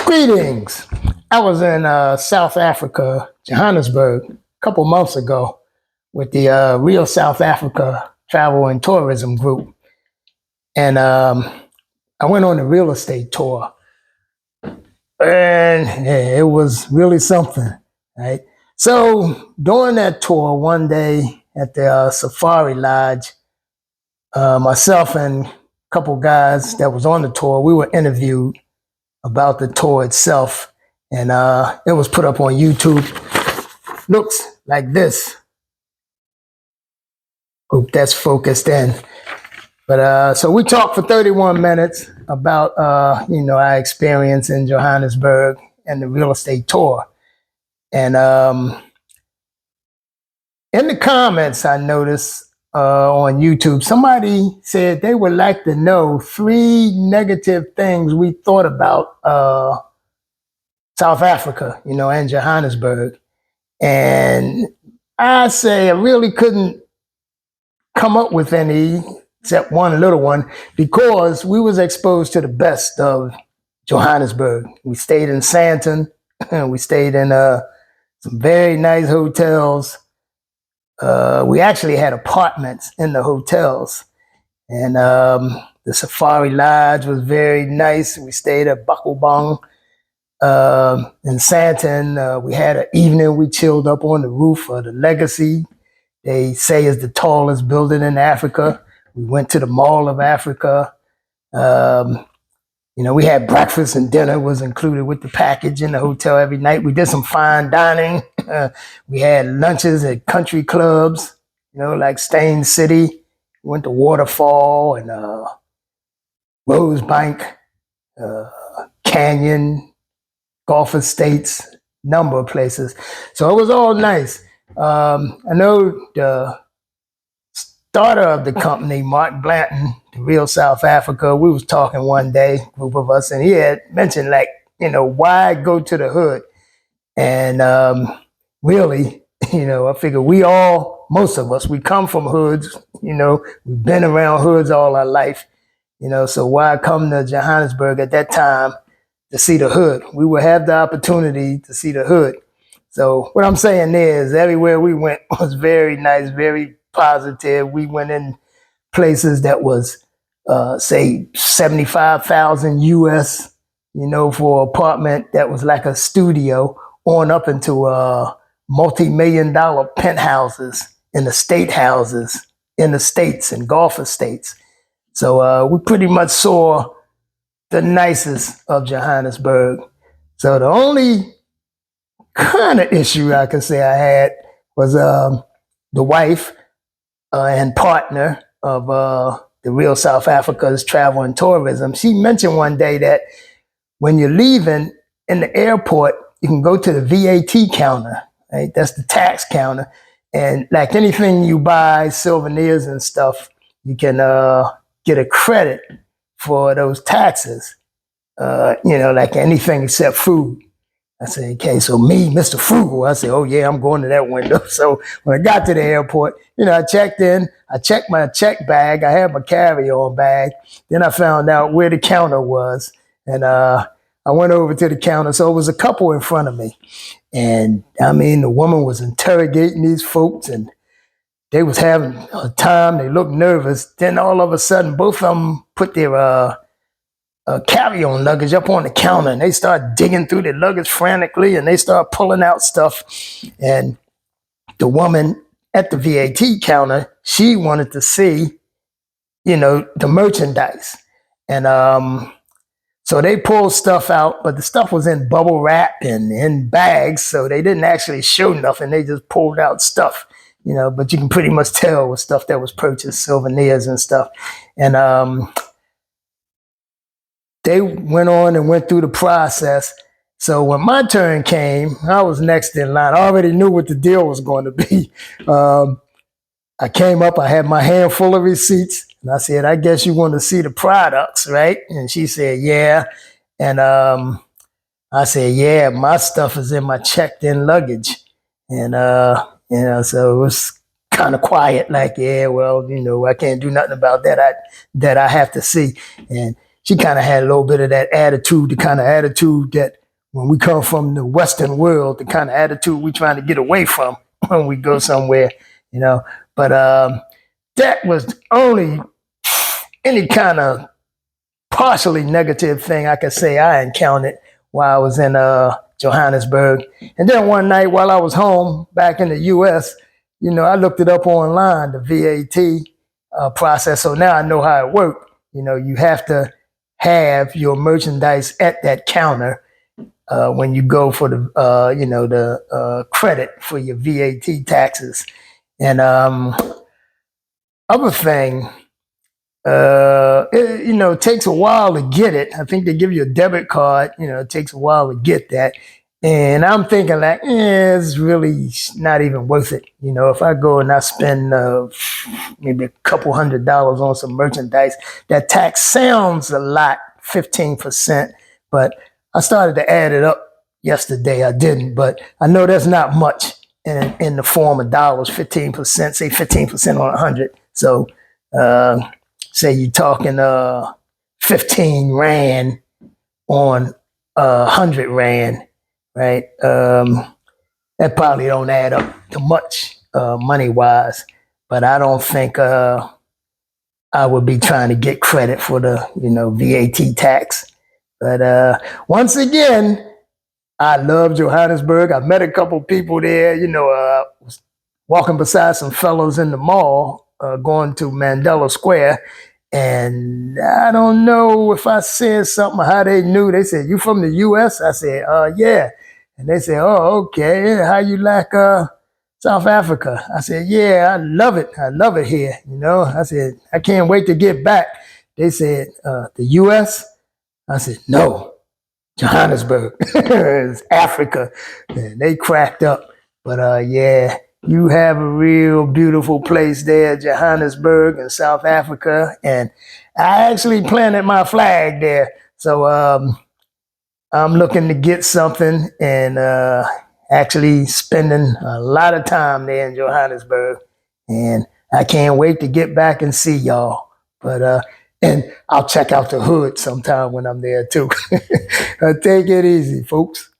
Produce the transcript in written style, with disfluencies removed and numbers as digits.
Greetings. I was in South Africa, Johannesburg, a couple months ago with the Real South Africa Travel and Tourism Group. And I went on a real estate tour. And yeah, it was really something, right? So during that tour, one day at the Safari Lodge, myself and a couple guys that was on the tour, we were interviewed about the tour itself. And it was put up on YouTube. Looks like this. Hope that's focused in. But so we talked for 31 minutes about our experience in Johannesburg and the real estate tour. And in the comments, I noticed on YouTube, somebody said they would like to know 3 negative things we thought about South Africa, and Johannesburg. And I say I really couldn't come up with any except one little one, because we was exposed to the best of Johannesburg. We stayed in Sandton, and we stayed in some very nice hotels. We actually had apartments in the hotels. And the Safari Lodge was very nice. We stayed at Bakubang in Sandton. We had an evening, we chilled up on the roof of the Legacy. They say is the tallest building in Africa. We went to the Mall of Africa. We had breakfast and dinner was included with the package in the hotel every night. We did some fine dining. We had lunches at country clubs, like Stain City. We went to Waterfall and Rosebank, Canyon, Gulf Estates, number of places. So it was all nice. I know the starter of the company, Mark Blanton, the Real South Africa, we was talking one day, group of us, and he had mentioned why go to the hood? And really, I figure most of us, we come from hoods, we've been around hoods all our life, so why come to Johannesburg at that time to see the hood? We would have the opportunity to see the hood. So what I'm saying is everywhere we went was very nice, very positive. We went in places that was, say, 75,000 US, for an apartment that was like a studio, on up into multi-million-dollar penthouses in estate houses in the States and Gulf Estates. So we pretty much saw the nicest of Johannesburg. So the only kind of issue I could say I had was the wife and partner of the Real South Africa's Travel and Tourism. She mentioned one day that when you're leaving in the airport, you can go to the VAT counter, right? That's the tax counter. And like anything you buy, souvenirs and stuff, you can get a credit for those taxes, like anything except food. I said, okay, so me, Mr. Frugal, I said, oh yeah, I'm going to that window. So when I got to the airport, I checked in, I checked my check bag, I had my carry-on bag. Then I found out where the counter was. And I went over to the counter. So it was a couple in front of me. And the woman was interrogating these folks, and they was having a time. They looked nervous. Then all of a sudden, both of them put their carry-on luggage up on the counter, and they start digging through their luggage frantically, and they start pulling out stuff. And the woman at the VAT counter, she wanted to see, the merchandise. And so they pulled stuff out, but the stuff was in bubble wrap and in bags, so they didn't actually show nothing. They just pulled out stuff, but you can pretty much tell with stuff that was purchased, souvenirs and stuff. And they went on and went through the process. So when my turn came, I was next in line. I already knew what the deal was going to be. I came up, I had my hand full of receipts, and I said, I guess you want to see the products, right? And she said, yeah. And I said, yeah, my stuff is in my checked-in luggage. And, so it was kind of quiet, like, yeah, well, I can't do nothing about that. I have to see. And she kind of had a little bit of that attitude, the kind of attitude that when we come from the Western world, the kind of attitude we trying to get away from when we go somewhere, you know. But that was the only any kind of partially negative thing I could say I encountered while I was in Johannesburg. And then one night while I was home back in the U.S., you know, I looked it up online, the VAT process. So now I know how it worked. You know, you have to have your merchandise at that counter when you go for the, you know, the credit for your VAT taxes. And other thing, you know, it takes a while to get it. I think they give you a debit card. You know, it takes a while to get that. And I'm thinking like, it's really not even worth it. You know, if I go and I spend maybe a couple $100 on some merchandise, that tax sounds a lot, 15%. But I started to add it up yesterday. I didn't, but I know that's not much in the form of dollars, 15%, say 15% on 100. So, say you're talking 15 Rand on 100 Rand, right? That probably don't add up to much money wise, but I don't think I would be trying to get credit for the, you know, VAT tax. But once again, I love Johannesburg. I met a couple people there. You know, was walking beside some fellows in the mall, going to Mandela Square. And I don't know if I said something, how they knew. They said, "You from the U.S.?" I said, yeah. And they said, "Oh, okay. How you like South Africa?" I said, "Yeah, I love it. I love it here." You know, I said, "I can't wait to get back." They said, "The U.S.?" I said, "No, Johannesburg." It's Africa. And they cracked up. But yeah, you have a real beautiful place there, Johannesburg in South Africa. And I actually planted my flag there. So I'm looking to get something and actually spending a lot of time there in Johannesburg. And I can't wait to get back and see y'all. But and I'll check out the hood sometime when I'm there too. Take it easy, folks.